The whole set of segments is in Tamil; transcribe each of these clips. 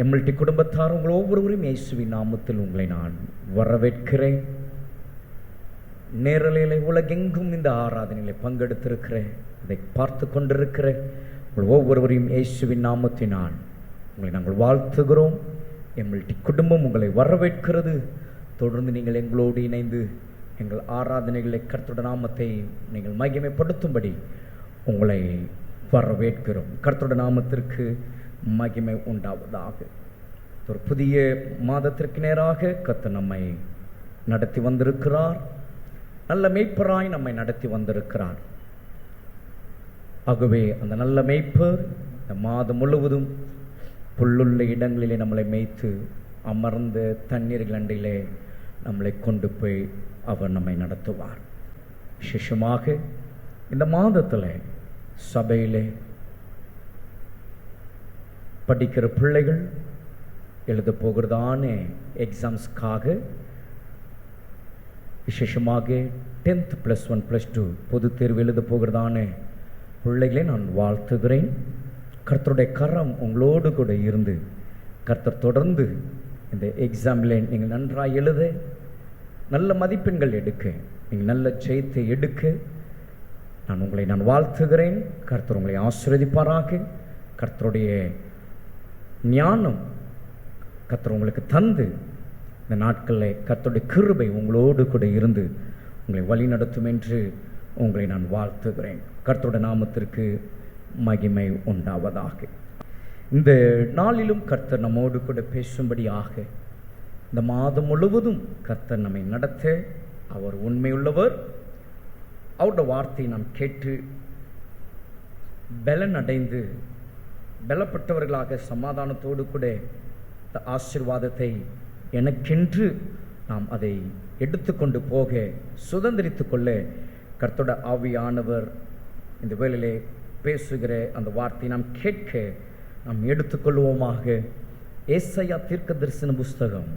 எம்எல்டி குடும்பத்தார் உங்கள் ஒவ்வொருவரும் இயேசுவின் நாமத்தில் உங்களை நான் வரவேற்கிறேன். நேரலையிலே உலகெங்கும் இந்த ஆராதனையிலே பங்கெடுத்திருக்கிறேன், இதை பார்த்து கொண்டிருக்கிறேன் உங்கள் ஒவ்வொருவரையும் இயேசுவின் நாமத்தினால் உங்களை நாங்கள் வாழ்த்துகிறோம். எம்எல்டி குடும்பம் உங்களை வரவேற்கிறது. தொடர்ந்து நீங்கள் எங்களோடு இணைந்து எங்கள் ஆராதனைகளை கர்த்தருடைய நாமத்தை நீங்கள் மகிமைப்படுத்தும்படி உங்களை வரவேற்கிறோம். கர்த்தருடைய நாமத்திற்கு மகிமை உண்டாவதாக. ஒரு புதிய மாதத்திற்கு நேராக கர்த்தர் நம்மை நடத்தி வந்திருக்கிறார். நல்ல மேய்ப்பராய் நம்மை நடத்தி வந்திருக்கிறார். ஆகவே அந்த நல்ல மேய்ப்பர் இந்த மாதம் முழுவதும் புல்லுள்ள இடங்களிலே நம்மளை மேய்த்து அமர்ந்த தண்ணீர்கள் அண்டிலே நம்மளை கொண்டு போய் அவர் நம்மை நடத்துவார். விசேஷமாக இந்த மாதத்தில் சபையிலே படிக்கிற பிள்ளைகள் எழுத போகிறதான எக்ஸாம்ஸ்க்காக, விசேஷமாக 10th +1 +2 பொது தேர்வு எழுத போகிறதான பிள்ளைகளை நான் வாழ்த்துகிறேன். கர்த்தருடைய கரம் உங்களோடு கூட இருந்து கர்த்தர் தொடர்ந்து இந்த எக்ஸாமில் நீங்கள் நன்றாக எழுத, நல்ல மதிப்பெண்கள் எடுக்க, நீங்கள் நல்ல ஜெயத்தை எடுக்க நான் வாழ்த்துகிறேன். கர்த்தர் உங்களை ஆசீர்வதிப்பாராக. கர்த்தருடைய ஞானம் கர்த்தர் உங்களுக்கு தந்து இந்த நாட்களில் கர்த்தருடைய கிருபை உங்களோடு கூட இருந்து உங்களை வழி நடத்தும் என்று உங்களை நான் வாழ்த்துகிறேன். கர்த்தருடைய நாமத்திற்கு மகிமை உண்டாவதாக. இந்த நாளிலும் கர்த்தர் நம்மோடு கூட பேசும்படியாக இந்த மாதம் முழுவதும் கர்த்தர் நம்மை நடத்த அவர் உண்மையுள்ளவர். அவருடைய வார்த்தையை நாம் கேட்டு பலன் அடைந்து பலப்பட்டவர்களாக சமாதானத்தோடு கூட ஆசீர்வாதத்தை எனக்கென்று நாம் அதை எடுத்துக்கொண்டு போக சுதந்திரித்து கொள்ள கர்த்தருடைய ஆவியானவர் இந்த வேளையிலே பேசுகிற அந்த வார்த்தையை நாம் கேட்க நாம் எடுத்துக்கொள்வோமாக. ஏசாயா தீர்க்க தரிசன புஸ்தகம்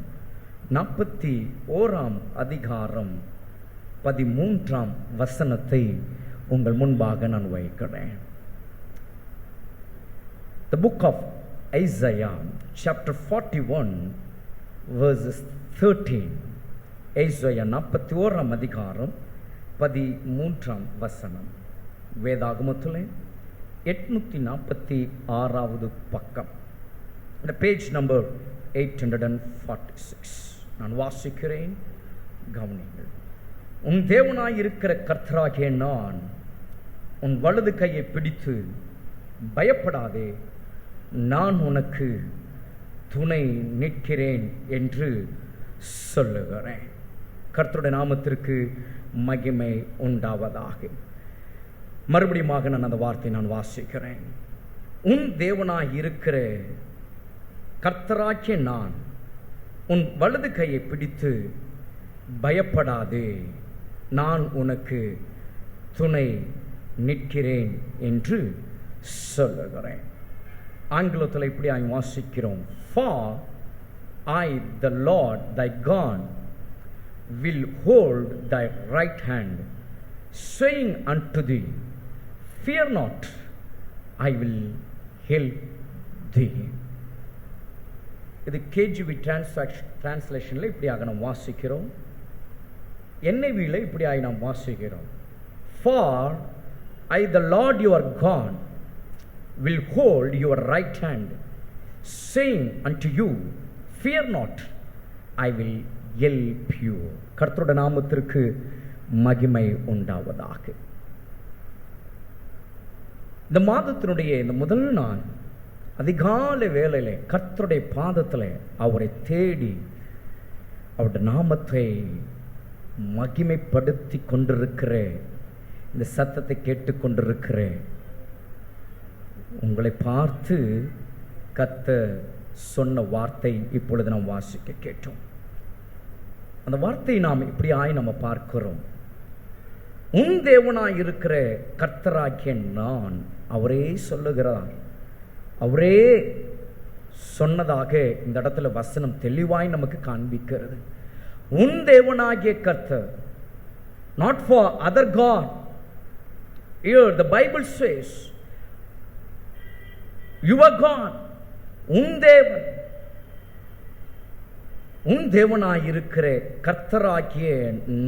41ஆம் அதிகாரம் 13ஆம் வசனத்தை உங்கள் முன்பாக நான் வைக்கிறேன். The book of Isaiah chapter 41 verses 13. Isaiah 41ஆம் அதிகாரம் 13ஆம் வசனம். வேதாகமத்திலே 846வது பக்கம், இந்த பேஜ் நம்பர் 846. நான் வாசிக்கிறேன், கவனிங்கள். உன் தேவனாயிருக்கிற கர்த்தராகிய நான் உன் வலது கையை பிடித்து பயப்படாதே, நான் உனக்கு துணை நிற்கிறேன் என்று சொல்லுகிறேன். கர்த்தருடைய நாமத்திற்கு மகிமை உண்டாவதாக. மறுபடியும் நான் அந்த வார்த்தை நான் வாசிக்கிறேன். உன் தேவனாய் இருக்கிற கர்த்தராகிய நான் உன் வலது கையை பிடித்து பயப்படாதே, நான் உனக்கு துணை நிற்கிறேன் என்று சொல்லுகிறேன். ஆங்கிலத்தில் இப்படி வாசிக்கிறோம். For I, the Lord thy God, will hold thy right hand, saying unto thee, fear not, I will help thee. இது KJV டிரான்ஸ்லேஷனில் இப்படியாக நாம் வாசிக்கிறோம். NIV-ல இப்படியாக நாம் வாசிக்கிறோம். For I, the Lord your God, will hold your right hand, saying unto you, fear not, I will help you. கர்த்தருடைய நாமத்திற்கு மகிமை உண்டாவதாக. இந்த மாதத்தினுடைய இந்த முதல் நாள் அதிகாலை வேளையிலே கர்த்தருடைய பாதத்தில் அவரை தேடி அவருடைய நாமத்தை மகிமைப்படுத்தி கொண்டிருக்கிற, இந்த சத்தத்தை கேட்டுக்கொண்டிருக்கிற உங்களை பார்த்து கர்த்தர் சொன்ன வார்த்தை இப்பொழுது நாம் வாசிக்க கேட்டோம். அந்த வார்த்தையை நாம் இப்படியாய் நம்ம பார்க்கிறோம். உன் தேவனாய் இருக்கிற கர்த்தராகிய நான், அவரே சொல்லுகிறார். அவரே சொன்னதாக இந்த இடத்துல வசனம் தெளிவாய் நமக்கு காண்பிக்கிறது. உன் தேவனாகிய கர்த்தர், not for other God. Here the Bible says, your God, உன் தேவன், உன் தேவனாயிருக்கிற கர்த்தராகிய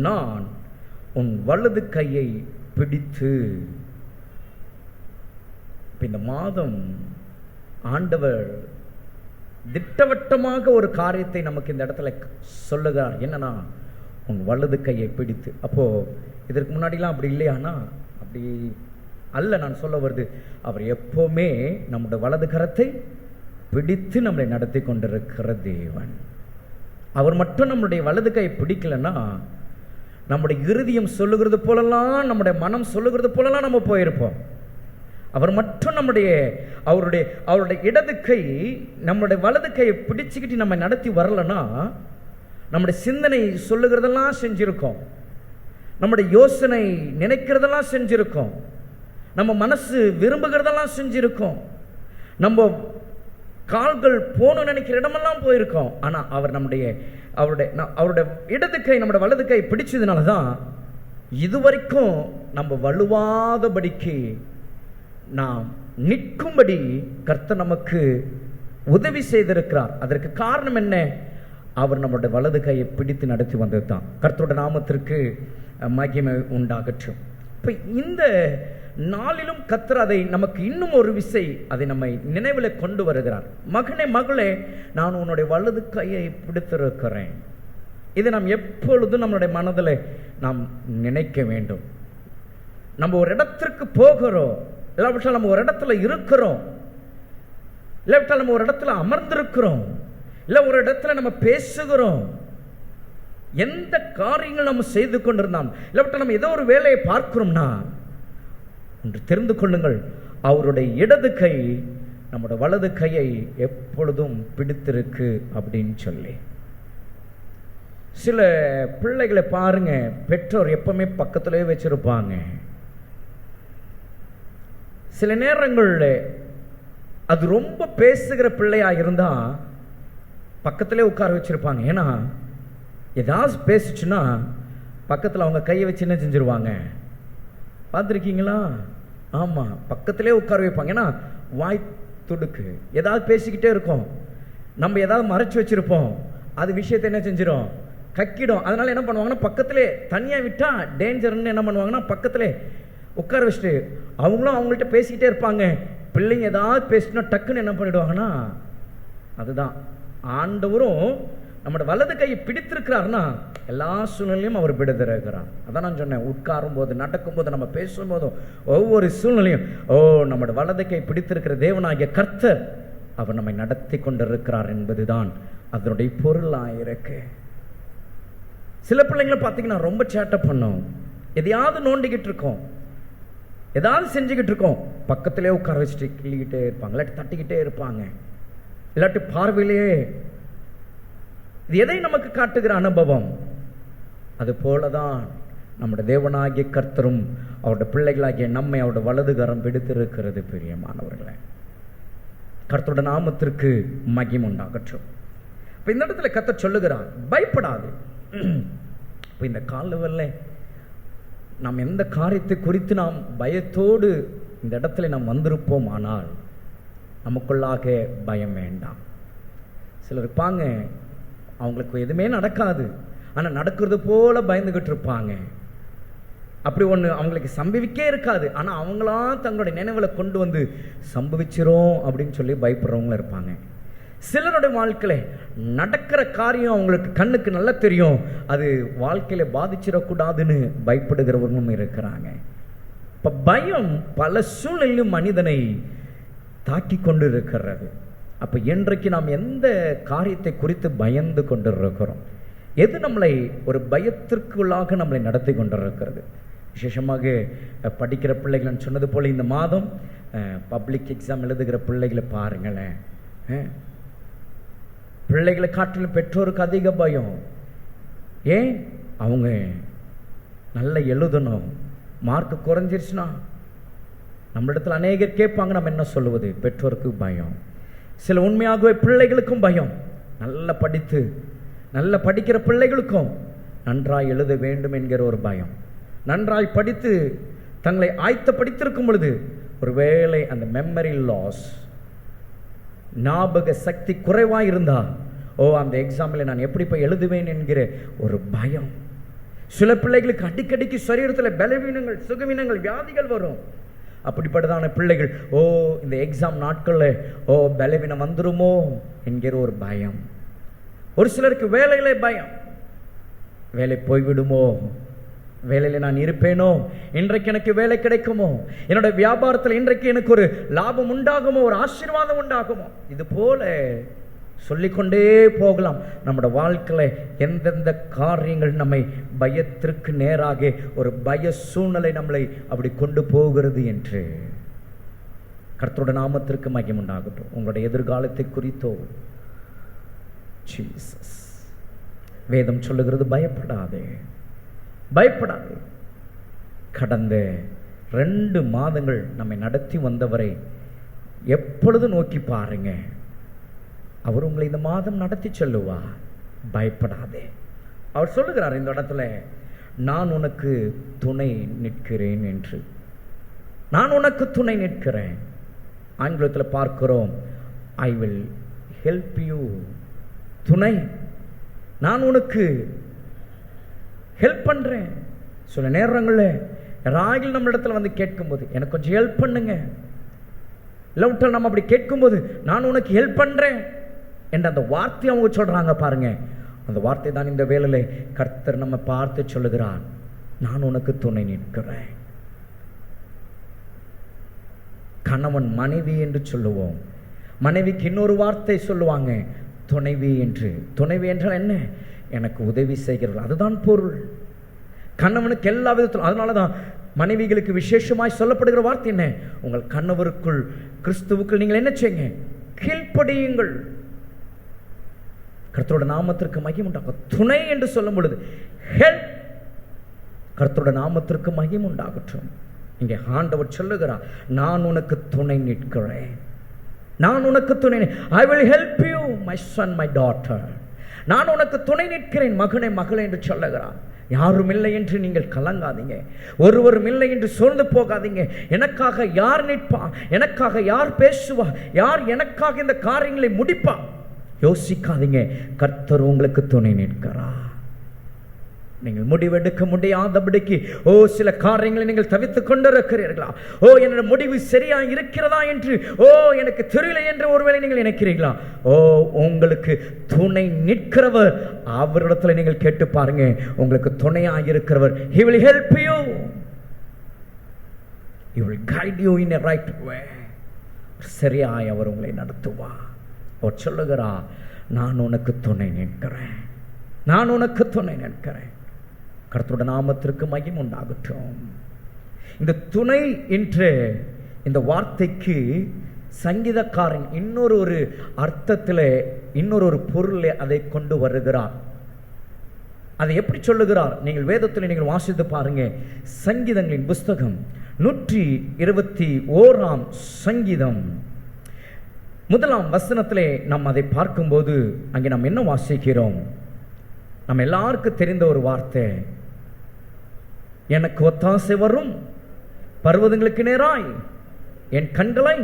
நான் உன் வலது கையை பிடித்து. இந்த மாதம் ஆண்டவர் திட்டவட்டமாக ஒரு காரியத்தை நமக்கு இந்த இடத்துல சொல்லுகிறார். என்னன்னா, உன் வலது கையை பிடித்து. அப்போ இதற்கு முன்னாடிலாம் அப்படி இல்லையானா? அப்படி அல்ல. நான் சொல்ல வருது, அவர் எப்பவுமே நம்முடைய வலது கரத்தை பிடித்து நம்மளை நடத்தி கொண்டிருக்கிற தேவன். அவர் மட்டும் நம்முடைய வலது கையை பிடிக்கலன்னா, நம்முடைய இருதயம் சொல்லுகிறது போலலாம், நம்முடைய மனம் சொல்லுகிறது போலலாம் நம்ம போயிருப்போம். அவர் மட்டும் அவருடைய இடது கை நம்முடைய வலது கையை பிடிச்சுக்கிட்டு நம்ம நடத்தி வரலன்னா, நம்முடைய சிந்தனை சொல்லுகிறதெல்லாம் செஞ்சிருக்கோம், நம்முடைய யோசனை நினைக்கிறதெல்லாம் செஞ்சிருக்கோம், நம்ம மனசு விரும்புகிறதெல்லாம் செஞ்சிருக்கோம், நம்ம கால்கள் போகணும்னு நினைக்கிற இடமெல்லாம் போயிருக்கோம். ஆனா அவர் அவருடைய இடது கை நம்முடைய வலது கை பிடிச்சதுனால தான் இதுவரைக்கும் நம்ம வலுவாதபடிக்கு நாம் நிற்கும்படி கர்த்தர் நமக்கு உதவி செய்திருக்கிறார். அதற்கு காரணம் என்ன? அவர் நம்முடைய வலது கையை பிடித்து நடத்தி வந்தது தான். கர்த்தருடைய நாமத்திற்கு மகிமை உண்டாகட்டும். இப்போ இந்த நாளிலும் கர்த்தர் அதை நமக்கு இன்னும் ஒரு விசை அதை நம்மை நினைவில் கொண்டு வருகிறார். மகனே, மகளே, நான் உன்னுடைய வலது கையை பிடித்திருக்கிறேன். இதை நாம் எப்பொழுதும் நம்மளுடைய மனதில் நாம் நினைக்க வேண்டும். நம்ம ஒரு இடத்திற்கு போகிறோம், இல்லாவிட்டால் நம்ம ஒரு இடத்துல இருக்கிறோம், இல்லாவிட்டால் நம்ம ஒரு இடத்துல அமர்ந்திருக்கிறோம், இல்லை ஒரு இடத்துல நம்ம பேசுகிறோம், எந்த காரியங்கள் நம்ம செய்து கொண்டிருந்தோம், இல்லாவிட்டால் நம்ம ஏதோ ஒரு வேலையை பார்க்கிறோம்னா, ஒன்று தெரிந்து கொள்ளுங்கள், அவருடைய இடது கை நம்முடைய வலது கையை எப்பொழுதும் பிடித்திருக்கு அப்படின்னு சொல்லி. சில பிள்ளைகளை பாருங்க, பெற்றோர் எப்பவுமே பக்கத்திலே வச்சிருப்பாங்க. சில நேரங்களில் அது ரொம்ப பேசுகிற பிள்ளையா இருந்தா பக்கத்திலே உட்கார வச்சிருப்பாங்க. ஏன்னா ஏதாவது பேசிச்சுன்னா பக்கத்தில் அவங்க கையை வச்சு என்ன செஞ்சிருவாங்க, பார்த்துருக்கீங்களா? ஆமாம், பக்கத்திலே உட்கார வைப்பாங்க. ஏன்னா வாய் துடுக்கு, ஏதாவது பேசிக்கிட்டே இருக்கும், நம்ம ஏதாவது மறைச்சு வச்சிருப்போம், அது விஷயத்தை என்ன செஞ்சிடும், கக்கிடும். அதனால என்ன பண்ணுவாங்கன்னா, பக்கத்திலே தனியாக விட்டா டேஞ்சர்னு என்ன பண்ணுவாங்கன்னா, பக்கத்திலே உட்கார வச்சுட்டு அவங்களும் அவங்கள்ட்ட பேசிக்கிட்டே இருப்பாங்க. பிள்ளைங்க ஏதாவது பேசினா டக்குன்னு என்ன பண்ணிடுவாங்கன்னா, அதுதான் ஆண்டவரும் நம்மளோட வலது கையை பிடித்திருக்கிறாருன்னா எல்லா சூழ்நிலையும் அவர் பிடித்திருக்கிறார். அதான் நான் சொன்னேன், உட்காரும் போது, நடக்கும்போது, நம்ம பேசும்போதும், ஒவ்வொரு சூழ்நிலையும் நம்மளோட வலது கை பிடித்திருக்கிற தேவனாகிய கர்த்தர் அவர் நம்மை நடத்தி கொண்டிருக்கிறார் என்பதுதான் அதனுடைய பொருளாயிருக்கு. சில பிள்ளைங்களை பார்த்தீங்கன்னா ரொம்ப சேட்டை பண்ணும், எதையாவது நோண்டிக்கிட்டு இருக்கோம், ஏதாவது செஞ்சுக்கிட்டு இருக்கோம், பக்கத்திலே உட்கார வச்சுட்டு கிள்ளிக்கிட்டே இருப்பாங்க, இல்லாட்டி தட்டிக்கிட்டே இருப்பாங்க, இல்லாட்டி பார்வையிலேயே. இது எதை நமக்கு காட்டுகிற அனுபவம்? அது போலதான் நம்முடைய தேவனாகிய கர்த்தரும் அவருடைய பிள்ளைகளாகிய நம்மை அவருடைய வலதுகரம் பிடித்திருக்கிறது. பிரியமானவர்களே, கர்த்தருடைய நாமத்திற்கு மகிமை உண்டாகட்டும். இப்போ இந்த இடத்துல கர்த்தர் சொல்லுகிறார், பயப்படாது. இப்போ இந்த காலவெல்ல நாம் எந்த காரியத்தை குறித்து நாம் பயத்தோடு இந்த இடத்துல நாம் வந்திருப்போம், ஆனால் நமக்குள்ளாக பயம் வேண்டாம். சிலர் இருப்பாங்க, அவங்களுக்கு எதுவுமே நடக்காது, ஆனால் நடக்கிறது போல பயந்துகிட்டு இருப்பாங்க. அப்படி ஒன்று அவங்களுக்கு சம்பவிக்கே இருக்காது, ஆனால் அவங்களா தங்களுடைய நினைவுகளை கொண்டு வந்து சம்பவிச்சிரும் அப்படின்னு சொல்லி பயப்படுறவங்களும் இருப்பாங்க. சிலருடைய வாழ்க்கையில் நடக்கிற காரியம் அவங்களுக்கு கண்ணுக்கு நல்லா தெரியும், அது வாழ்க்கையில பாதிச்சிடக்கூடாதுன்னு பயப்படுகிறவர்களும் இருக்கிறாங்க. இப்போ பயம் பல சூழ்நிலையும் மனிதனை தாக்கி கொண்டு இருக்கிறது. அப்போ இன்றைக்கு நாம் எந்த காரியத்தை குறித்து பயந்து கொண்டிருக்கிறோம்? எது நம்மளை ஒரு பயத்திற்குள்ளாக நம்மளை நடத்தி கொண்டிருக்கிறது? விசேஷமாக படிக்கிற பிள்ளைகள் சொன்னது போல் இந்த மாதம் பப்ளிக் எக்ஸாம் எழுதுகிற பிள்ளைகளை பாருங்களேன். பிள்ளைகளை காட்டிலும் பெற்றோருக்கு அதிக பயம். ஏன்? அவங்க நல்லா எழுதணும், மார்க் குறைஞ்சிருச்சுன்னா நம்மளிடத்தில் அநேகர் கேட்பாங்க, நம்ம என்ன சொல்லுவது? பெற்றோருக்கு பயம். சில உண்மையாகவே பிள்ளைகளுக்கும் பயம். நல்ல படிக்கிற பிள்ளைகளுக்கும் நன்றாய் எழுத வேண்டும் என்கிற ஒரு பயம். நன்றாய் படித்து தங்களை ஆயத்தப்படுத்தியிருக்கும் பொழுது ஒருவேளை அந்த மெமரி லாஸ், ஞாபக சக்தி குறைவாக இருந்தால் அந்த எக்ஸாமில் நான் எப்படி போய் எழுதுவேன் என்கிற ஒரு பயம். சில பிள்ளைகளுக்கு அடிக்கடிக்கு சரீரத்தில் பலவீனங்கள், சுகவீனங்கள், வியாதிகள் வரும். அப்படிப்பட்டதான பிள்ளைகள் இந்த எக்ஸாம் நாட்களில் பலவீனம் வந்துருமோ என்கிற ஒரு பயம். ஒரு சிலருக்கு வேலையிலே பயம், வேலை போய்விடுமோ, வேலையில் நான் இருப்பேனோ, இன்றைக்கு எனக்கு வேலை கிடைக்குமோ, என்னோட வியாபாரத்தில் இன்றைக்கு எனக்கு ஒரு லாபம் உண்டாகுமோ, ஒரு ஆசீர்வாதம் உண்டாகுமோ, இது போல சொல்லிக்கொண்டே போகலாம். நம்முடைய வாழ்க்கையில் எந்தெந்த காரியங்கள் நம்மை பயத்திற்கு நேராக ஒரு பய சூழ்நிலை நம்மளை அப்படி கொண்டு போகிறது என்று. கர்த்தருடைய நாமத்திற்கு மகிமை உண்டாகட்டும். உங்களுடைய எதிர்காலத்தை குறித்தோ ஜீசஸ் வேதம் சொல்லுகிறது, பயப்படாதே, பயப்படாதே. கடந்த 2 மாதங்கள் நம்மை நடத்தி வந்தவரை எப்பொழுது நோக்கி பாருங்க, அவர் உங்களை இந்த மாதம் நடத்தி செல்லுவா. பயப்படாதே. அவர் சொல்லுகிறார் இந்த இடத்துல, நான் உனக்கு துணை நிற்கிறேன் என்று. நான் உனக்கு துணை நிற்கிறேன். ஆங்கிலத்தில் பார்க்கிறோம், ஐ வில் ஹெல்ப் யூ. துணை, நான் உனக்கு ஹெல்ப் பண்றேன். சில நேரங்களில் ராகில் நம்ம இடத்துல வந்து கேட்கும்போது, எனக்கு கொஞ்சம் ஹெல்ப் பண்ணுங்க, இல்லாவிட்டால் நம்ம அப்படி கேட்கும்போது, நான் உனக்கு ஹெல்ப் பண்றேன் என்ற அந்த வார்த்தை அவங்க சொல்றாங்க பாருங்க. அந்த வார்த்தை தான் இந்த வேளையிலே கர்த்தர் நம்ம பார்த்து சொல்லுகிறார், நான் உனக்கு துணை நிற்கிறேன். கணவன் மனைவி என்று சொல்லுவோம், மனைவிக்கு இன்னொரு வார்த்தை சொல்லுவாங்க, துணைவி என்று. துணைவி என்றால் என்ன? எனக்கு உதவி செய்கிறவர்கள், அதுதான் பொருள். கணவனுக்கு எல்லா விதத்திலும். அதனாலதான் மனைவிகளுக்கு விசேஷமாய் சொல்லப்படுகிற வார்த்தை என்ன? உங்கள் கணவருக்குள், கிறிஸ்துவுக்குள் நீங்கள் என்ன செய்யுங்க? கீழ்ப்படியுங்கள். கர்த்தரோட நாமத்திற்கு மகிமை உண்டாகும். துணை என்று சொல்லும் பொழுது ஹெல்ப், கர்த்தரோட நாமத்திற்கு மகிமை உண்டாகட்டும். இங்கே ஆண்டவர் சொல்லுகிறார், நான் உனக்கு துணை நிற்கிறேன், நான் உனக்கு துணை. I will help you my son my daughter. நான் உனக்கு துணை நிற்கிறேன் மகனே மகளே என்று சொல்லுகிறார். யாரும் இல்லை என்று நீங்கள் கலங்காதீங்க, ஒருவரும் இல்லை என்று சோர்ந்து போகாதீங்க. எனக்காக யார் நிற்பா, எனக்காக யார் பேசுவா, யார் எனக்காக இந்த காரியங்களை முடிப்பா, யோசிக்காதீங்க. கர்த்தர் உங்களுக்கு துணை நிற்கிறார். நீங்கள் முடிவெடுக்க முடியாதபடிக்கு சில காரியங்களை நீங்கள் தவித்துக் கொண்டிருக்கிறீர்களா? என்னோட முடிவு சரியா இருக்கிறதா என்று எனக்கு தெரியல என்று ஒருவேளை நீங்கள் நினைக்கிறீர்களா? உங்களுக்கு துணை நிற்கிறவர், அவரிடத்துல நீங்கள் கேட்டு பாருங்க. உங்களுக்கு துணையா இருக்கிறவர், he will help you, he will guide you in a right way. சரியாய் அவர் உங்களை நடத்துவார். அவர் சொல்லுகிறார், நான் உனக்கு துணை நிற்கிறேன், நான் உனக்கு துணை நிற்கிறேன். கர்த்தருடைய நாமத்திற்கு மகிமை உண்டாகட்டும். இந்த துணை என்ற இந்த வார்த்தைக்கு சங்கீதக்காரன் இன்னொரு அர்த்தத்தில், இன்னொரு பொருளை அதை கொண்டு வருகிறார். அதை எப்படி சொல்லுகிறார்? நீங்கள் வேதத்தில் நீங்கள் வாசித்து பாருங்க. சங்கீதங்களின் புஸ்தகம் 121 சங்கீதம் 1 வசனத்திலே நாம் அதை பார்க்கும்போது அங்கே நாம் என்ன வாசிக்கிறோம்? நம்ம எல்லாருக்கும் தெரிந்த ஒரு வார்த்தை, எனக்கு ஒத்தாசை வரும் பர்வதங்களுக்கு நேராய் என் கண்களை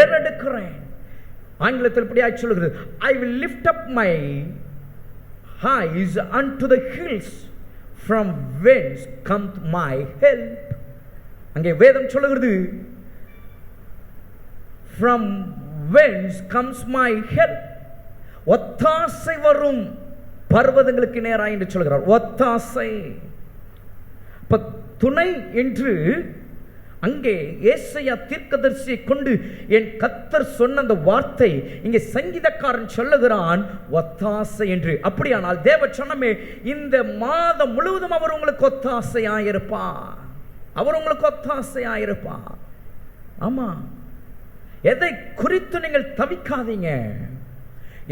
ஏறெடுக்கிறேன். ஆங்கிலத்தில் இப்படியாய் சொல்லுகிறது, I will lift up my eyes unto the hills, from whence cometh my help. அங்கே வேதம் சொல்லுகிறது, from whence comes my help. ஒத்தாசை வரும் பர்வதங்களுக்கு நேராய் என்று சொல்கிறார். ஒத்தாசை, துணை என்று அங்கே ஏசாயா தீர்க்கதரிசியை கொண்டு என் கர்த்தர் சொன்ன அந்த வார்த்தை இங்கே சங்கீதக்காரன் சொல்லுகிறான், ஒத்தாசை என்று. அப்படியானால் தேவ சொன்னமே, இந்த மாதம் முழுவதும் அவர் உங்களுக்கு ஒத்தாசையாயிருப்பார், அவர் உங்களுக்கு ஒத்தாசையாயிருப்பார். ஆமா, எதை குறித்து நீங்கள் தவிக்காதீங்க,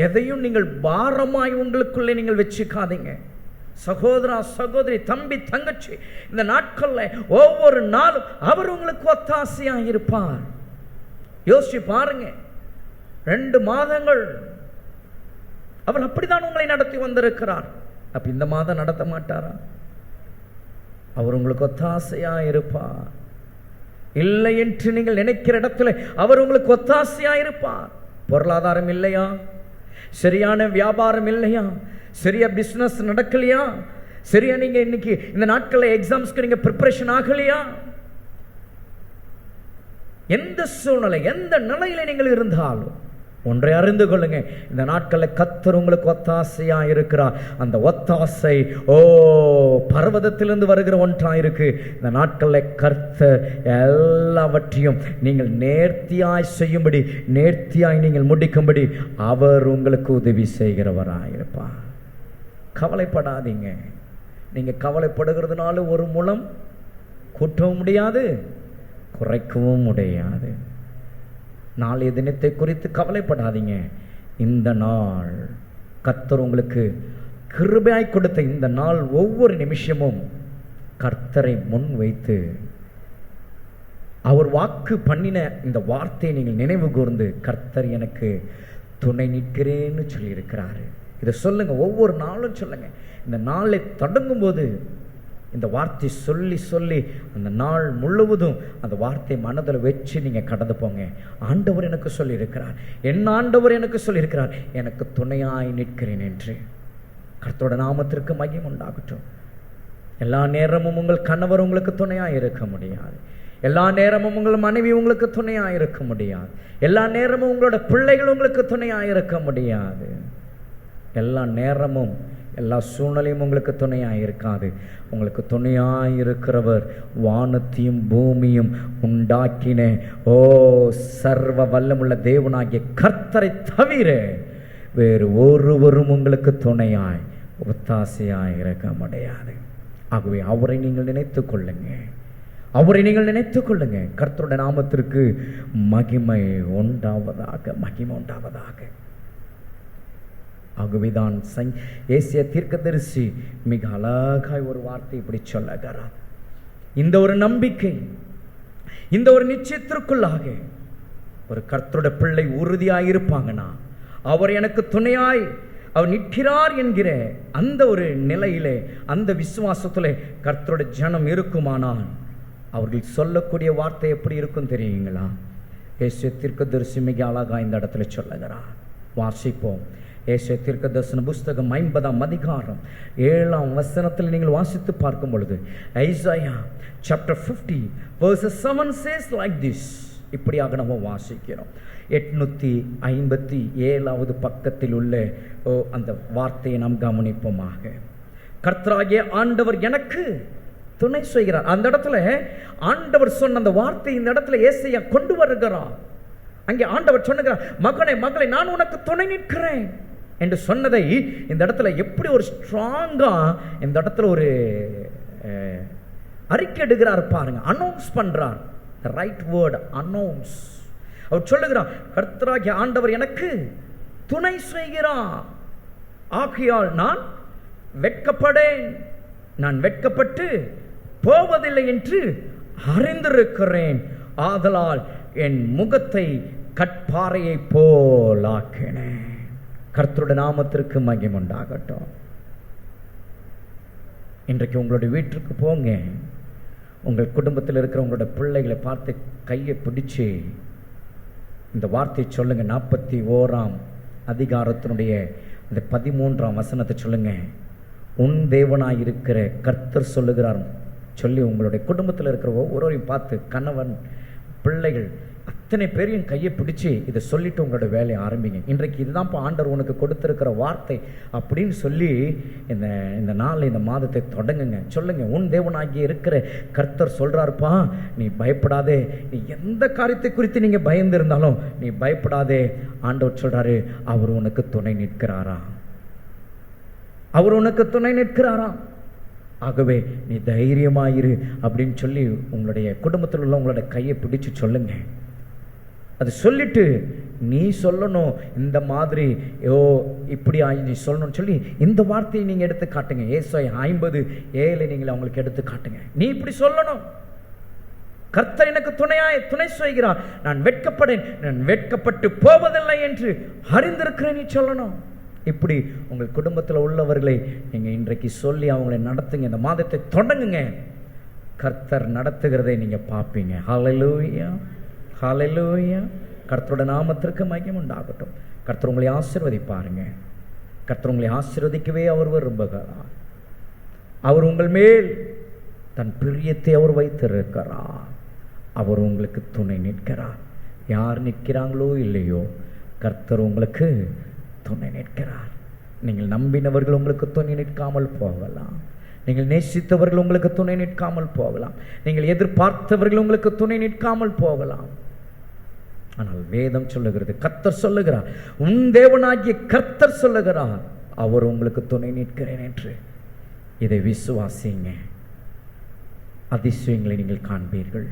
எதையும் நீங்கள் பாரமாய் உங்களுக்குள்ளே நீங்கள் வச்சுக்காதீங்க. சகோதரா, சகோதரி, தம்பி, தங்கச்சி, இந்த நாட்களில் ஒவ்வொரு நாளும் அவர் உங்களுக்கு ஒத்தாசையாக இருப்பார். யோசிச்சு பாருங்க, 2 மாதங்கள் அவர் அப்படித்தான் உங்களை நடத்தி வந்திருக்கிறார். அப்ப இந்த மாதம் நடத்த மாட்டாரா? அவர் உங்களுக்கு ஒத்தாசையா இருப்பார். இல்லை என்று நீங்கள் நினைக்கிற இடத்துல அவர் உங்களுக்கு ஒத்தாசையா இருப்பார். பொருளாதாரம் இல்லையா, சரியான வியாபாரம் இல்லையா, சரியா பிசினஸ் நடக்கலையா, சரியா நீங்க இன்னைக்கு இந்த நாட்களில் எக்ஸாம்ஸ்க்கு நீங்க ப்ரிப்பரேஷன் ஆகலையா, எந்த சூழ்நிலை எந்த நிலையில நீங்கள் இருந்தாலும் ஒன்றை அறிந்து கொள்ளுங்க, இந்த நாட்களில் கர்த்தர் உங்களுக்கு ஒத்தாசையா இருக்கிறார். அந்த ஒத்தாசை பர்வதத்திலிருந்து வருகிற ஒன்றா இருக்கு. இந்த நாட்களில் கர்த்தர் எல்லாவற்றையும் நீங்கள் நேர்த்தியாய் செய்யும்படி, நேர்த்தியாய் நீங்கள் முடிக்கும்படி அவர் உங்களுக்கு உதவி செய்கிறவராயிருப்பார். கவலைப்படாதீங்க. நீங்க கவலைப்படுகிறதுனால ஒரு முழம் கூட்டவும் முடியாது, குறைக்கவும் முடியாது. நாளைய தினத்தை குறித்து கவலைப்படாதீங்க. இந்த நாள் கர்த்தர் உங்களுக்கு கிருபையாய் கொடுத்த இந்த நாள் ஒவ்வொரு நிமிஷமும் கர்த்தரை முன் வைத்து அவர் வாக்கு பண்ணின இந்த வார்த்தையை நீங்கள் நினைவு கூர்ந்து, கர்த்தர் எனக்கு துணை நிற்கிறேன்னு சொல்லியிருக்கிறாரு. இதை சொல்லுங்க, ஒவ்வொரு நாளும் சொல்லுங்க. இந்த நாளை தொடங்கும் போது இந்த வார்த்தை சொல்லி சொல்லி அந்த நாள் முழுவதும் அந்த வார்த்தை மனதில் வச்சு நீங்கள் கடந்து போங்க. ஆண்டவர் எனக்கு சொல்லியிருக்கிறார், என் ஆண்டவர் எனக்கு சொல்லியிருக்கிறார், எனக்கு துணையாய் நிற்கிறேன் என்று. கர்த்தரோட நாமத்திற்கு மகிமை உண்டாகட்டும். எல்லா நேரமும் உங்கள் கணவர் உங்களுக்கு துணையாக இருக்க முடியாது, எல்லா நேரமும் உங்கள் மனைவி உங்களுக்கு துணையாக இருக்க முடியாது, எல்லா நேரமும் உங்களோட பிள்ளைகள் உங்களுக்கு துணையாக இருக்க முடியாது, எல்லா நேரமும் எல்லா சூழ்நிலையும் உங்களுக்கு துணையாக இருக்காது. உங்களுக்கு துணையாக இருக்கிறவர் வானத்தையும் பூமியும் உண்டாக்கின சர்வ வல்லமுள்ள தேவனாகிய கர்த்தரை தவிர வேறு ஒருவரும் உங்களுக்கு துணையாய் ஒத்தாசையாய் இருக்க முடியாது. ஆகவே அவரை நீங்கள் நினைத்துக் கொள்ளுங்க, அவரை நீங்கள் நினைத்துக் கொள்ளுங்க. கர்த்தருடைய நாமத்திற்கு மகிமை உண்டாவதாக, மகிமை உண்டாவதாக. ஆகவேதான் ஏசியா தீர்க்கதரிசி மிக அழகாய் ஒரு வார்த்தை இப்படி சொல்லுகிறார். இந்த ஒரு நம்பிக்கை, இந்த ஒரு நிச்சயத்திற்குள்ளாக ஒரு கர்த்தருடைய பிள்ளை உறுதியாய் இருப்பாங்கன்னா, அவர் எனக்கு துணையாய் அவர் நிற்கிறார் என்கிற அந்த ஒரு நிலையிலே, அந்த விசுவாசத்திலே கர்த்தருடைய ஜனம் இருக்குமானால் அவர்கள் சொல்லக்கூடிய வார்த்தை எப்படி இருக்கும் தெரியுங்களா? ஏசியா தீர்க்கதரிசி மிக அழகாய் இந்த இடத்துல சொல்லுகிறார். வாசிப்போம். ஏசியா தீர்க்கதரிசன புஸ்தகம் 50ஆம் அதிகாரம் 7ஆம் வசனத்தில் நீங்கள் வாசித்து பார்க்கும் பொழுது, Isaiah chapter 50 verses 7 says like this. இப்படியாக நம்ம வாசிக்கிறோம். 857வது பக்கத்தில் உள்ள அந்த வார்த்தையை நாம் கவனிப்போமாக. கர்த்தராகிய ஆண்டவர் எனக்கு துணை செய்கிறார். அந்த இடத்துல ஆண்டவர் சொன்ன அந்த வார்த்தை இந்த இடத்துல ஏசாயா கொண்டு வருகிறார். அங்கே ஆண்டவர் சொன்னுகிறார், மகனே மகளை நான் உனக்கு துணை நிற்கிறேன் என்று சொன்னதை இந்த இடத்துல எப்படி ஒரு ஸ்ட்ராங்கா இந்த இடத்துல ஒரு அறிக்கை எடுக்கிறார் பாருங்க. அனௌன்ஸ் பண்றார். Right word, announce. அவர் சொல்லுகிறார், கர்த்தராகிய ஆண்டவர் எனக்கு துணை செய்கிறார், ஆகையால் நான் வெட்கப்படேன், நான் வெட்கப்பட்டு போவதில்லை என்று அறிந்திருக்கிறேன், ஆதலால் என் முகத்தை கற்பாறையை போலாக்கினேன். கர்த்தருடைய நாமத்திற்கு மகிமை உண்டாகட்டும். இன்றைக்கு உங்களுடைய வீட்டிற்கு போங்க, உங்கள் குடும்பத்தில் இருக்கிற உங்களோட பிள்ளைகளை பார்த்து கையை பிடிச்சு இந்த வார்த்தை சொல்லுங்க. 41ஆம் அதிகாரத்தினுடைய அந்த 13ஆம் வசனத்தை சொல்லுங்க. உன் தேவனாய் இருக்கிற கர்த்தர் சொல்லுகிறார் சொல்லி உங்களுடைய குடும்பத்தில் இருக்கிற ஒவ்வொருவரையும் பார்த்து, கணவன் பிள்ளைகள் அத்தனை பேரையும் கையை பிடிச்சி இதை சொல்லிட்டு உங்களோட வேலையை ஆரம்பிங்க. இன்றைக்கு இதுதான் ஆண்டவர் உனக்கு கொடுத்திருக்கிற வார்த்தை அப்படின்னு சொல்லி இந்த நாள் இந்த மாதத்தை தொடங்குங்க. சொல்லுங்க, உன் தேவனாகிய இருக்கிற கர்த்தர் சொல்றாருப்பா, நீ பயப்படாதே. நீ எந்த காரியத்தை குறித்து நீங்க பயந்து இருந்தாலும் நீ பயப்படாதே. ஆண்டவர் சொல்றாரு, அவர் உனக்கு துணை நிற்கிறாரா, அவர் உனக்கு துணை நிற்கிறாரா. ஆகவே நீ தைரியமாயிரு அப்படின்னு சொல்லி உங்களுடைய குடும்பத்தில் உள்ள உங்களுடைய கையை பிடிச்சு சொல்லுங்க. அது சொல்லிட்டு நீ சொல்லணும், இந்த மாதிரி இப்படி நீ சொல்லணும்னு சொல்லி இந்த வார்த்தையை நீங்க எடுத்து காட்டுங்க. ஏசாயா 50:7 நீங்கள் அவங்களுக்கு எடுத்து காட்டுங்க. நீ இப்படி சொல்லணும், கர்த்தர் எனக்கு துணை செய்கிறார், நான் வெட்கப்படேன், நான் வெட்கப்பட்டு போவதில்லை என்று அறிந்திருக்கிறேன் நீ சொல்லணும். இப்படி உங்கள் குடும்பத்தில் உள்ளவர்களை நீங்க இன்றைக்கு சொல்லி அவங்களை நடத்துங்க. இந்த மாதத்தை தொடங்குங்க. கர்த்தர் நடத்துகிறதை நீங்க பார்ப்பீங்க. ஹல்லேலூயா, ஹல்லேலூயா, கர்த்தருடைய நாமத்திற்கு மகிமை உண்டாகட்டும். கர்த்தர் உங்களை ஆசீர்வதிப்பாருங்க. கர்த்தர் உங்களை ஆசீர்வதிக்கவே அவர் விரும்புகிறார். அவர் உங்கள் மேல் தன் பிரியத்தை அவர் வைத்திருக்கிறார். அவர் உங்களுக்கு துணை நிற்கிறார். யார் நிற்கிறாங்களோ இல்லையோ, கர்த்தர் உங்களுக்கு துணை நிற்கிறார். நீங்கள் நம்பினவர்கள் உங்களுக்கு துணை நிற்காமல் போகலாம். நீங்கள் நேசித்தவர்கள் உங்களுக்கு துணை நிற்காமல் போகலாம். நீங்கள் எதிர்பார்த்தவர்கள் உங்களுக்கு துணை நிற்காமல் போகலாம். ஆனால் வேதம் சொல்லுகிறது, கர்த்தர் சொல்லுகிறார், உன் தேவனாகிய கர்த்தர் சொல்லுகிறார், அவர் உங்களுக்கு துணை நிற்கிறேன் என்று. இதை விசுவாசிங்க. அதிசயங்களை நீங்கள் காண்பீர்கள்.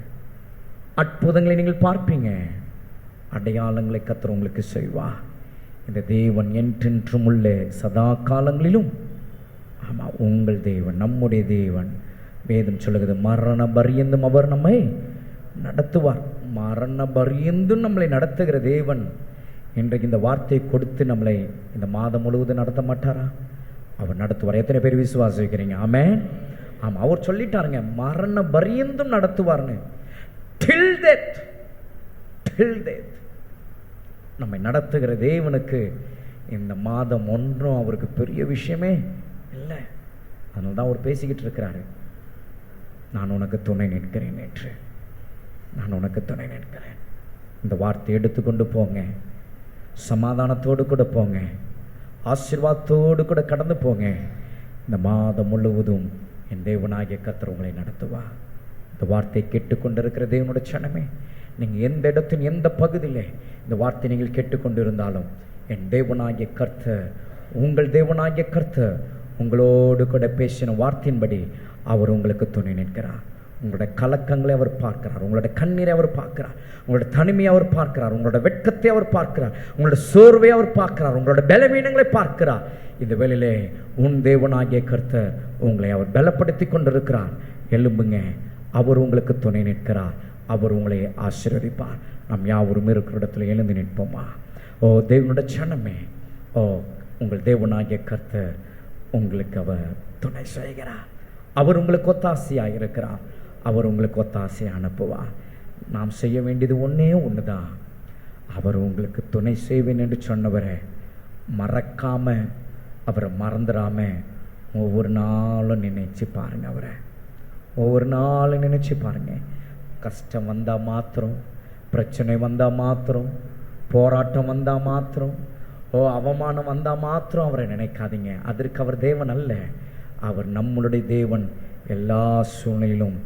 அற்புதங்களை நீங்கள் பார்ப்பீங்க. அடையாளங்களை கர்த்தர் உங்களுக்கு செய்வார். இந்த தேவன் என்றென்றும் உள்ள சதா காலங்களிலும் ஆமாம் உங்கள் தேவன், நம்முடைய தேவன். வேதம் சொல்லுகிறது, மரண பரியந்தும் அவர் நம்மை நடத்துவார். மரண பரியந்தும் நம்மளை நடத்துகிற தேவன் இன்றைக்கு இந்த வார்த்தையை கொடுத்து நம்மளை இந்த மாதம் முழுவதும் நடத்த மாட்டாரா? அவர் நடத்துவார். எத்தனை பேர் விசுவாசிக்கிறீங்க? ஆமென். ஆமாம், அவர் சொல்லிட்டாருங்க, மரண பரியந்தும் நடத்துவார்னு. டில் டெத், டில் டெத் நம்மை நடத்துகிற தேவனுக்கு இந்த மாதம் ஒன்றும் அவருக்கு பெரிய விஷயமே இல்லை. அதனால தான் அவர் பேசிக்கிட்டு இருக்கிறாரு, நான் உனக்கு துணை நிற்கிறேன் என்று. நான் உனக்கு துணை நிற்கிறேன். இந்த வார்த்தை எடுத்துக்கொண்டு போங்க. சமாதானத்தோடு கூட போங்க. ஆசீர்வாதத்தோடு கூட கடந்து போங்க. இந்த மாதம் முழுவதும் என் தேவனாகிய கர்த்தர் உங்களை நடத்துவா. இந்த வார்த்தையை கேட்டுக்கொண்டிருக்கிற தேவனுடைய சனமே, நீங்கள் எந்த இடத்தின் எந்த பகுதியில் இந்த வார்த்தை நீங்கள் கேட்டுக்கொண்டு இருந்தாலும், என் தேவனாகிய கர்த்தர், உங்கள் தேவனாகிய கர்த்தர் உங்களோடு கூட பேசின வார்த்தையின்படி அவர் உங்களுக்கு துணை நிற்கிறார். உங்களுடைய கலக்கங்களை அவர் பார்க்கிறார். உங்களுடைய கண்ணீரை அவர் பார்க்கிறார். உங்களுடைய தனிமையை அவர் பார்க்கிறார். உங்களோட வெட்கத்தை அவர் பார்க்கிறார். உங்களோட சோர்வை அவர் பார்க்கிறார். உங்களோட பலவீனங்களை பார்க்கிறார். இந்த வேளையிலே உன் தேவனாகிய கர்த்தர் உங்களை அவர் பலப்படுத்தி கொண்டிருக்கிறார். எழும்புங்க. அவர் உங்களுக்கு துணை நிற்கிறார். அவர் உங்களை ஆசீர்வதிப்பார். நாம் யாவரும் இருக்கிற இடத்துல எழுந்து நிற்போமா? ஓ தேவனுடைய சனமே, ஓ உங்கள் தேவனாகிய கர்த்தர் உங்களுக்கு அவர் துணை செய்கிறார். அவர் உங்களுக்கு ஒத்தாசையாக இருக்கிறார். அவர் உங்களுக்கு ஒத்தாசையாக அனுப்புவார். நாம் செய்ய வேண்டியது ஒன்றே ஒன்று தான். அவர் உங்களுக்கு துணை செய்வேன் என்று சொன்னவரை மறக்காம, அவரை மறந்துடாம ஒவ்வொரு நாளும் நினைச்சு பாருங்க. அவரை ஒவ்வொரு நாளும் நினைச்சு பாருங்க. கஷ்டம் வந்தால் மாத்திரம், பிரச்சனை வந்தால் மாத்திரம், போராட்டம் வந்தால் மாத்திரம், அவமானம் வந்தால் மாத்திரம் அவரை நினைக்காதீங்க. அதற்கு அவர் தேவன் அல்ல. அவர் நம்மளுடைய தேவன். எல்லா சூழ்நிலையிலும்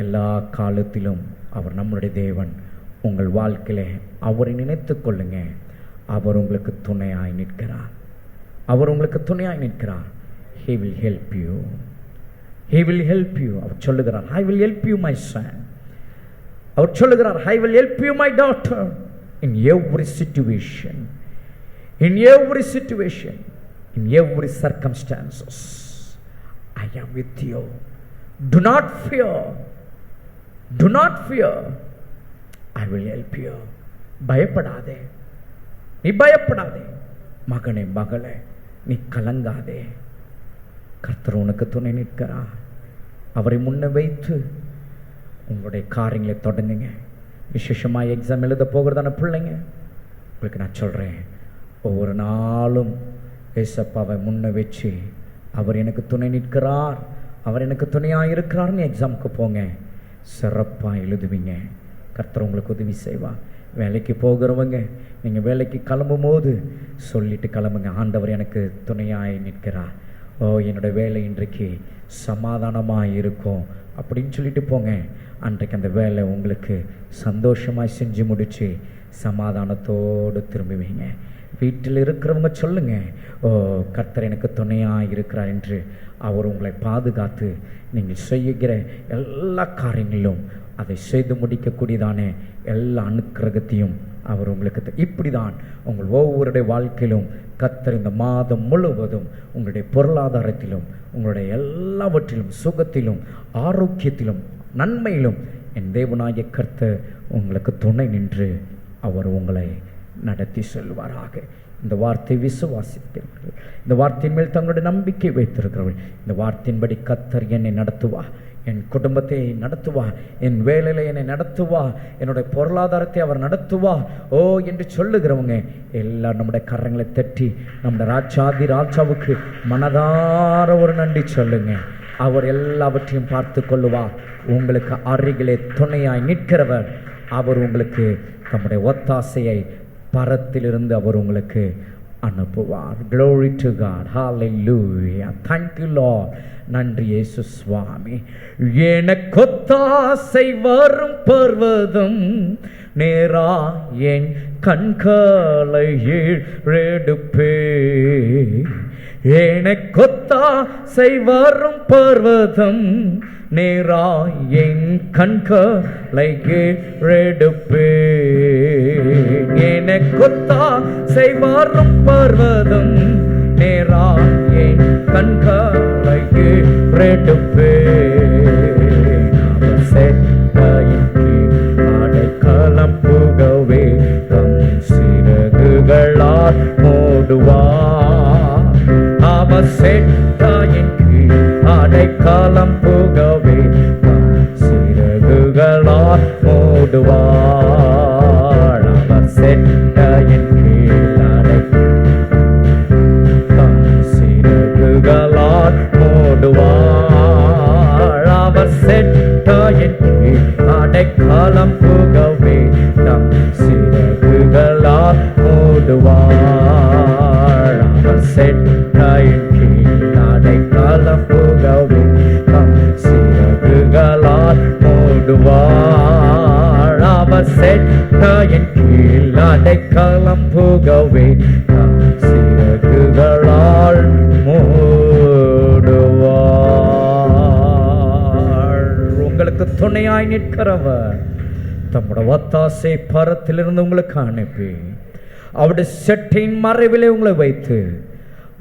எல்லா காலத்திலும் அவர் நம்மளுடைய தேவன். உங்கள் வாழ்க்கையில அவரை நினைத்து கொள்ளுங்க. அவர் உங்களுக்கு துணையாய் நிற்கிறார். அவர் உங்களுக்கு துணையாய் நிற்கிறார். He will help you. He will help you. அவர் சொல்லுகிறார், I will help you my son. அவர் சொல்லுகிறார், I will help you my daughter in every situation. In every situation, in every circumstances, I am with you. Do not fear. Do not fear. I will help you. பயப்படாதே, நீ பயப்படாதே. மகனே மகளே, நீ கலங்காதே. கர்த்தர் உனக்கு துணை நிற்கிறார். அவரை முன்ன வைத்து உங்களுடைய காரியங்களை தொடங்குங்க. விசேஷமாக எக்ஸாம் எழுத போகிறதான பிள்ளைங்க, உங்களுக்கு நான் சொல்கிறேன், ஒவ்வொரு நாளும் ஏசப்பாவை முன்ன வச்சு அவர் எனக்கு துணை நிற்கிறார், அவர் எனக்கு துணையாக இருக்கிறார்னு எக்ஸாமுக்கு போங்க. சிறப்பாக எழுதுவீங்க. கர்த்தர் உங்களுக்கு உதவி செய்வார். வேலைக்கு போகிறவங்க, நீங்கள் வேலைக்கு கிளம்பும் போது சொல்லிட்டு கிளம்புங்க, ஆண்டவர் எனக்கு துணையாக நிற்கிறார். என்னோடய வேலை இன்றைக்கு சமாதானமாக இருக்கும் அப்படின்னு சொல்லிட்டு போங்க. அன்றைக்கு அந்த வேலை உங்களுக்கு சந்தோஷமாக செஞ்சு முடித்து சமாதானத்தோடு திரும்புவீங்க. வீட்டில் இருக்கிறவங்க சொல்லுங்க, கர்த்தர் எனக்கு துணையாக இருக்கிறார் என்று. அவர் உங்களை பாதுகாத்து நீங்கள் செய்கிற எல்லா காரியங்களிலும் அதை செய்து முடிக்கக்கூடியதான எல்லா அனுக்கிரகத்தையும் அவர் உங்களுக்கு இப்படி தான் உங்கள் ஒவ்வொருடைய வாழ்க்கையிலும் கர்த்தர் இந்த மாதம் முழுவதும் உங்களுடைய பொருளாதாரத்திலும் உங்களுடைய எல்லாவற்றிலும் சுகத்திலும் ஆரோக்கியத்திலும் நன்மையிலும் என் தேவனாகிய கர்த்தர் உங்களுக்கு துணை நின்று அவர் உங்களை நடத்தி செல்வாராக. இந்த வார்த்தை விசுவாசிக்கிறவர்கள், இந்த வார்த்தையின் மேல் தங்களுடைய நம்பிக்கை வைத்திருக்கிறவர்கள், இந்த வார்த்தையின்படி கர்த்தர் என்னை நடத்துவா, என் குடும்பத்தை நடத்துவார், என் வேலையில என்னை நடத்துவார், என்னுடைய பொருளாதாரத்தை அவர் நடத்துவார் ஓ என்று சொல்லுகிறவங்க எல்லாம் நம்முடைய கரங்களை தட்டி நம்முடைய ராஜாவுக்கு மனதார ஒரு நன்றி சொல்லுங்க. அவர் எல்லாவற்றையும் பார்த்து கொள்ளுவார். உங்களுக்கு அருகிலே துணையாய் நிற்கிறவர். அவர் உங்களுக்கு தம்முடைய ஒத்தாசையை பரத்திலிருந்து அவர் உங்களுக்கு அனுப்புவார். Glory to God. Hallelujah. Thank you Lord. நன்றி இயேசு சுவாமி. எனக்கொத்தாசை வரும் பர்வதம் நேரா என் கண்களை ஏறெடுப்பே. எனக்கொத்தாசை வரும் பர்வதம் நேரா என் கண்களை ஏறெடுப்பே. எனக்கொத்தாசை வரும் பர்வதம் நேரா என் கண்களை ஏறெடுப்பே. அவர் செட்டையின் கீழ் அடைக்கலம் புகவே தம் சிறகுகளால் மூடுவார். அவர் செட்டையின் கீழ் அடைக்கலம் புகவே தம் சிறகுகளால் மூடுவார். அவர் செட்டையின் கீழ் தம் சிறகுகளால் மூடுவார். அவர் செட்டையின் கீழ் அடைக்கலம் புகவே தம் சிறகுகளால் மூடுவார். அவர் செட்டையின் கீழ் அடைக்கலம் புகவே தம் சிறகுகளால் மூடுவார். அவர் செட்டையின் கீழ் அடைக்கலம் புகவே தம் சிறகுகளால் மூடுவார். உங்களுக்கு துணையாய் நிற்கிறவர் தம்முடைய ஒத்தாசை பரத்திலிருந்து உங்களுக்கு அனுப்பி அவருடைய செட்டையின் மறைவிலே உங்களை வைத்து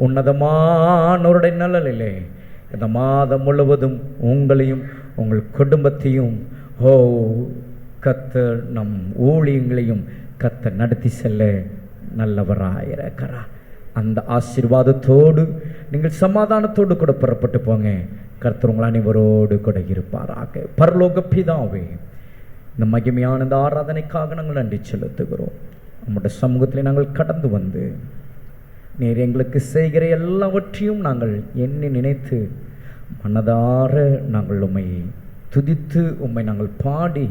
உன்னதமானவருடைய நிழலிலே இந்த மாதம் முழுவதும் உங்களையும் உங்கள் குடும்பத்தையும் கர்த்தர் நம் ஊழியங்களையும் கர்த்தர் நடத்தி செல்ல நல்லவராயிருக்கிறார். அந்த ஆசீர்வாதத்தோடு நீங்கள் சமாதானத்தோடு கூட புறப்பட்டு போங்க. கர்த்தர் உங்கள் அனைவரோடு கூட இருப்பாராக. பரலோக பிதாவே, இந்த மகிமையான இந்த ஆராதனைக்காக நாங்கள் நன்றி செலுத்துகிறோம். நம்முடைய சமூகத்தில் நாங்கள் கடந்து வந்து நீர் எங்களுக்கு செய்கிற எல்லாவற்றையும் நாங்கள் எண்ணி நினைத்து மனதார நாங்கள் உம்மை துதித்து உம்மை நாங்கள் பாடி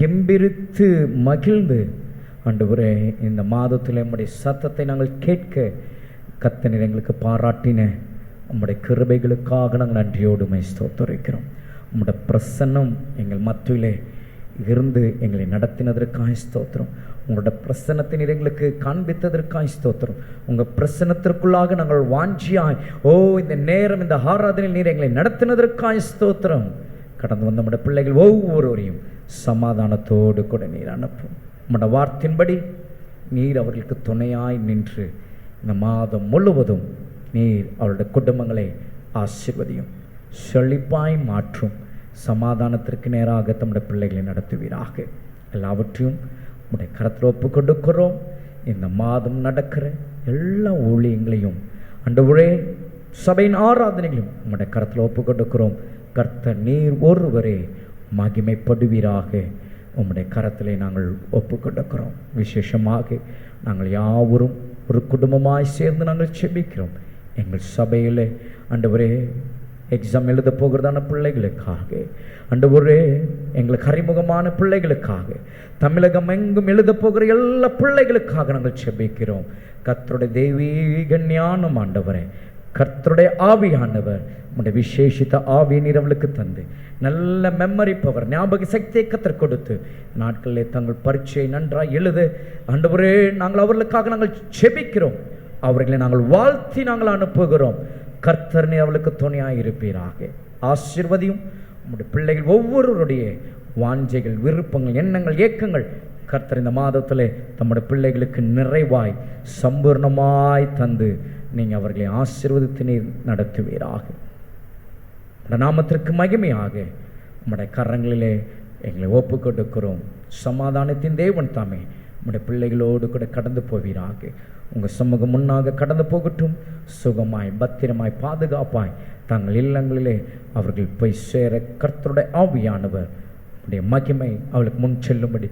கெம்பீரித்து மகிழ்ந்து ஆண்டவரே இந்த மாதத்தில் நம்முடைய சத்தத்தை நாங்கள் கேட்க கர்த்தர் எங்களுக்கு பாராட்டின உம்முடைய கிருபைகளுக்காக நாங்கள் நன்றியோடு உம்மை ஸ்தோத்திரிக்கிறோம். உம்முடைய பிரசன்னம் எங்கள் மத்தியிலே இருந்து எங்களை நடத்தினதற்காக ஸ்தோத்திரம். உங்களோட பிரசன்னத்தை நீர் எங்களுக்கு காண்பித்ததற்காக ஸ்தோத்திரம். உங்கள் பிரசன்னத்திற்குள்ளாக நாங்கள் வாஞ்சியாய் இந்த நேரம் இந்த ஆராதனையில் நீர் எங்களை நடத்தினதற்காக ஸ்தோத்திரம். கடந்து வந்த நம்முடைய பிள்ளைகள் ஒவ்வொருவரையும் சமாதானத்தோடு கூட நீர் அனுப்பும். நம்முடைய வார்த்தையின்படி நீர் அவர்களுக்கு துணையாய் நின்று இந்த மாதம் முழுவதும் நீர் அவருடைய குடும்பங்களை ஆசீர்வதியும், செழிப்பாய் மாற்றும், சமாதானத்திற்கு நேராக தம்முடைய பிள்ளைகளை நடத்துவீராக. எல்லாவற்றையும் உடைய கரத்தில் ஒப்பு கொடுக்கிறோம். இந்த மாதம் நடக்கிற எல்லா ஊழியங்களையும் ஆண்டவரே சபையின் ஆராதனைகளையும் உடைய கரத்தில் ஒப்பு கொடுக்கிறோம். கர்த்தர் நீர் ஒருவரே மகிமைப்படுவீராக. உம்முடைய கரத்திலே நாங்கள் ஒப்பு கொடுக்கிறோம். விசேஷமாக நாங்கள் யாவரும் ஒரு குடும்பமாய் சேர்ந்து நாங்கள் செபிக்கிறோம். எங்கள் சபையில் ஆண்டவரே எக்ஸாம் எழுத போகிறதான பிள்ளைகளுக்காக, ஆண்டவரே எங்களுக்கு அறிமுகமான பிள்ளைகளுக்காக, தமிழகம் எங்கும் எழுத போகிற எல்லா பிள்ளைகளுக்காக நாங்கள் செபிக்கிறோம். கர்த்தருடைய தெய்வீக ஞானம் ஆண்டவரே, கர்த்தருடைய ஆவியானவர் உடைய விசேஷித்த ஆவியை நீர் அவளுக்கு தந்து நல்ல மெமரி பவர், ஞாபக சக்தியை கத்தர் கொடுத்து நாட்களிலே தங்கள் பரீட்சையை நன்றாக எழுத ஆண்டவரே நாங்கள் அவர்களுக்காக நாங்கள் செபிக்கிறோம். அவர்களை நாங்கள் வாழ்த்தி நாங்கள் அனுப்புகிறோம். கர்த்தர் நீர் அவளுக்கு துணையாக இருப்பீராக. ஆசீர்வதியும் உங்களுடைய பிள்ளைகள் ஒவ்வொருவருடைய வாஞ்சைகள், விருப்பங்கள், எண்ணங்கள், ஏக்கங்கள் கர்த்தர் இந்த மாதத்தில் தம்முடைய பிள்ளைகளுக்கு நிறைவாய் சம்பூர்ணமாய் தந்து நீங்கள் அவர்களை ஆசீர்வதித்து நீர் நடத்துவீராக. உடைய நாமத்திற்கு மகிமையாக உம்முடைய கரங்களிலே எங்களை ஒப்பு கொடுக்கிறோம். சமாதானத்தின் தேவன் தாமே உம்முடைய பிள்ளைகளோடு கூட கடந்து போவீராக. உங்கள் சமூகம் முன்னாக கடந்து போகட்டும். சுகமாய் பத்திரமாய் பாதுகாப்பாய் தங்கள் இல்லங்களிலே அவர்கள் போய் சேர கர்த்தருடைய ஆவியானவர் உடைய மகிமை அவளுக்கு முன் செல்லும்படி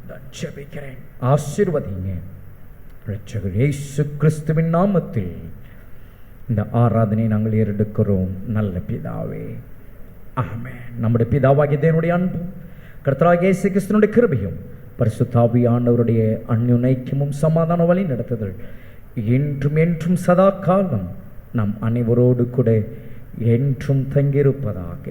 நான் ஜெபிக்கிறேன். ஆசீர்வதிங்க. இரட்சகர் இயேசு கிறிஸ்துவின் நாமத்தில் இந்த ஆராதனை நாங்கள் ஏறெடுக்கிறோம் நல்ல பிதாவே, ஆமென். நம்முடைய பிதாவாகிய தேவனுடைய அன்பும் கர்த்தராகிய இயேசு கிறிஸ்துவினுடைய கிருபையும் பரிசுத்த ஆவியானவருடைய அந்யுனைக்கியமும் சமாதான வழி நடத்துதல் என்றும் என்றும் சதா காலம் நம் அனைவரோடு கூட என்றும் தங்கியிருப்பதாக.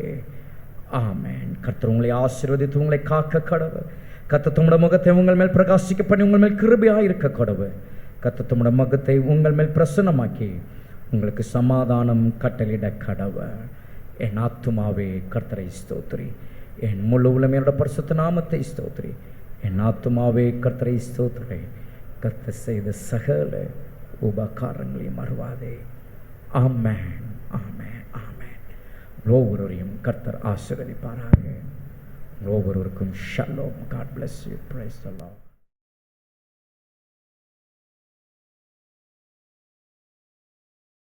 ஆமென். கர்த்தர் உங்களை ஆசீர்வதித்து உங்களை காக்க கடவுள். கர்த்தர் தம்முடைய முகத்தை உங்கள் மேல் பிரகாசிக்க பண்ணி உங்கள் மேல் கிருபையாக இருக்க கடவுள். கர்த்தர் தம்முடைய முகத்தை உங்கள் மேல் பிரசன்னமாக்கி உங்களுக்கு சமாதானம் கட்டளிட கடவுள். என் ஆத்துமாவே கர்த்தரை ஸ்தோத்திரி, என் முழு உலமையோட பரிசுத்த நாமத்தை ஸ்தோத்திரி. என் ஆத்துமாவே கர்த்தரை ஸ்தோத்திரி, கர்த்தர் செய்த சகல உபகாரங்களையும் மறவாதே. ஆமென், ஆமென், ஆமென். ஒவ்வொருவரையும் கர்த்தர் ஆசீர்வதிப்பாராக. ஒவ்வொருவருக்கும் shalom. God bless you. Praise the Lord.